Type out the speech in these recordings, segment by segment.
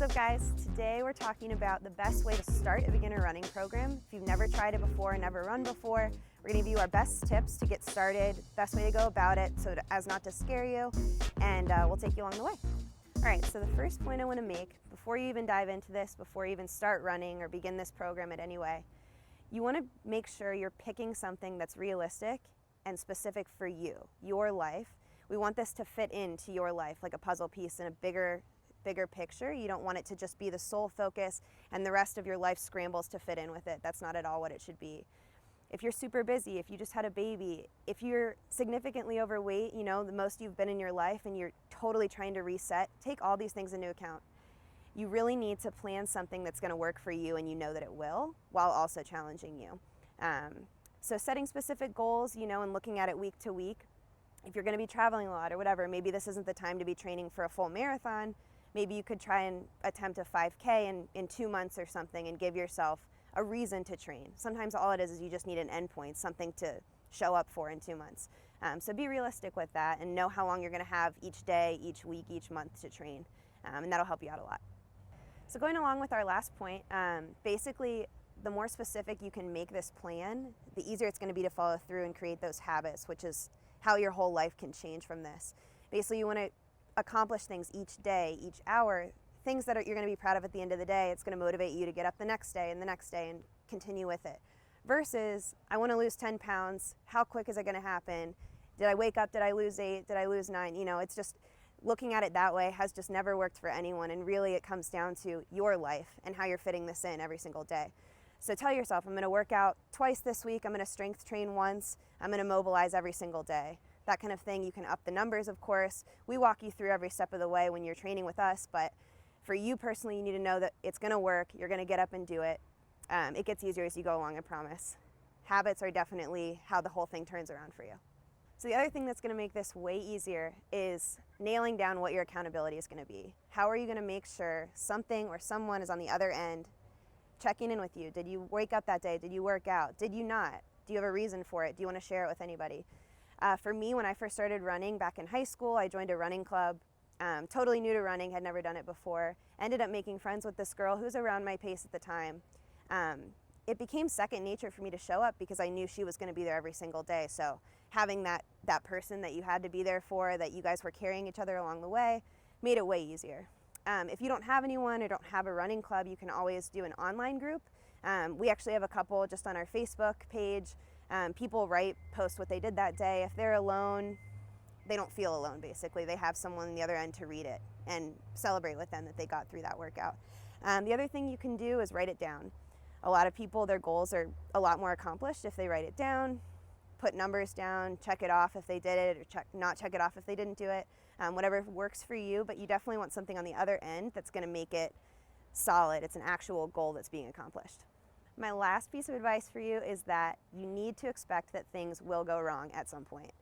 What's up guys? Today we're talking about the best way to start a beginner running program. If you've never tried it before, never run before, we're going to give you our best tips to get started, best way to go about it as not to scare you, and we'll take you along the way. All right, so the first point I want to make before you even dive into this, before you even start running or begin this program in any way, you want to make sure you're picking something that's realistic and specific for you, your life. We want this to fit into your life like a puzzle piece in a bigger picture. You don't want it to just be the sole focus and the rest of your life scrambles to fit in with it. That's not at all what it should be. If you're super busy, if you just had a baby, if you're significantly overweight, you know, the most you've been in your life and you're totally trying to reset, take all these things into account. You really need to plan something that's going to work for you and you know that it will, while also challenging you. So setting specific goals, you know, and looking at it week to week. If you're going to be traveling a lot or whatever, maybe this isn't the time to be training for a full marathon. Maybe you could try and attempt a 5K in 2 months or something and give yourself a reason to train. Sometimes all it is you just need an endpoint, something to show up for in 2 months. So be realistic with that and know how long you're going to have each day, each week, each month to train. And that'll help you out a lot. So going along with our last point, basically the more specific you can make this plan, the easier it's going to be to follow through and create those habits, which is how your whole life can change from this. Basically you want to accomplish things each day, each hour, things that you're going to be proud of at the end of the day. It's going to motivate you to get up the next day and continue with it. Versus, I want to lose 10 pounds. How quick is it going to happen? Did I wake up? Did I lose 8? Did I lose 9? You know, it's just looking at it that way has just never worked for anyone. And really it comes down to your life and how you're fitting this in every single day. So tell yourself, I'm going to work out twice this week. I'm going to strength train once. I'm going to mobilize every single day. That kind of thing. You can up the numbers, of course. We walk you through every step of the way when you're training with us, but for you personally, you need to know that it's going to work. You're going to get up and do it. It gets easier as you go along, I promise. Habits are definitely how the whole thing turns around for you. So the other thing that's going to make this way easier is nailing down what your accountability is going to be. How are you going to make sure something or someone is on the other end checking in with you? Did you wake up that day? Did you work out? Did you not? Do you have a reason for it? Do you want to share it with anybody? For me, when I first started running back in high school, I joined a running club. Totally new to running, had never done it before. Ended up making friends with this girl who was around my pace at the time. It became second nature for me to show up because I knew she was going to be there every single day. So having that person that you had to be there for, that you guys were carrying each other along the way, made it way easier. If you don't have anyone or don't have a running club, you can always do an online group. We actually have a couple just on our Facebook page. People post what they did that day. If they're alone, they don't feel alone, basically. They have someone on the other end to read it and celebrate with them that they got through that workout. The other thing you can do is write it down. A lot of people, their goals are a lot more accomplished if they write it down, put numbers down, check it off if they did it, or not check it off if they didn't do it. Whatever works for you, but you definitely want something on the other end that's going to make it solid. It's an actual goal that's being accomplished. My last piece of advice for you is that you need to expect that things will go wrong at some point.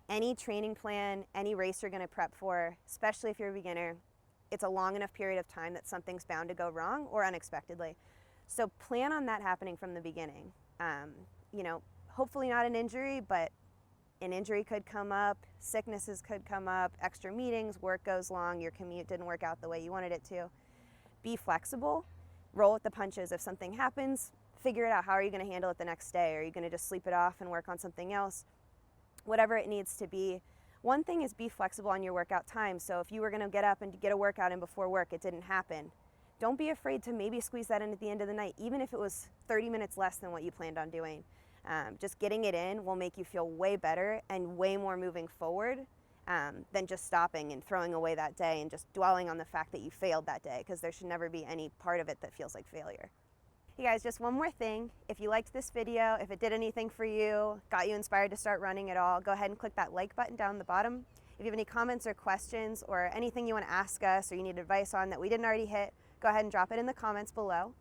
Any training plan, any race you're going to prep for, especially if you're a beginner, it's a long enough period of time that something's bound to go wrong or unexpectedly. So plan on that happening from the beginning. You know, hopefully not an injury, but an injury could come up, sicknesses could come up, extra meetings, work goes long, your commute didn't work out the way you wanted it to. Be flexible, roll with the punches. If something happens, figure it out. How are you going to handle it the next day? Are you going to just sleep it off and work on something else? Whatever it needs to be. One thing is be flexible on your workout time. So if you were going to get up and get a workout in before work, it didn't happen. Don't be afraid to maybe squeeze that in at the end of the night, even if it was 30 minutes less than what you planned on doing. Just getting it in will make you feel way better and way more moving forward than just stopping and throwing away that day and just dwelling on the fact that you failed that day, because there should never be any part of it that feels like failure. Hey guys, just one more thing. If you liked this video, if it did anything for you, got you inspired to start running at all, go ahead and click that like button down the bottom. If you have any comments or questions or anything you want to ask us or you need advice on that we didn't already hit, go ahead and drop it in the comments below.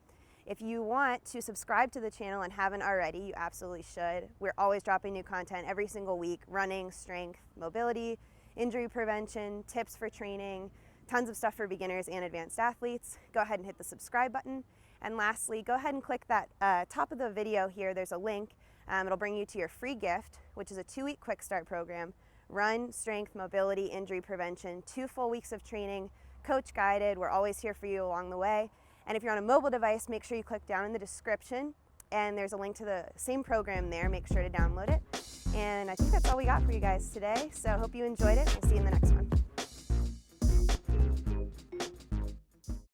If you want to subscribe to the channel and haven't already, you absolutely should. We're always dropping new content every single week: running, strength, mobility, injury prevention, tips for training, tons of stuff for beginners and advanced athletes. Go ahead and hit the subscribe button. And lastly, go ahead and click that top of the video here. There's a link. It'll bring you to your free gift, which is a 2-week quick start program. Run, strength, mobility, injury prevention, 2 full weeks of training, coach guided. We're always here for you along the way. And if you're on a mobile device, make sure you click down in the description, and there's a link to the same program there. Make sure to download it. And I think that's all we got for you guys today. So I hope you enjoyed it. We'll see you in the next one.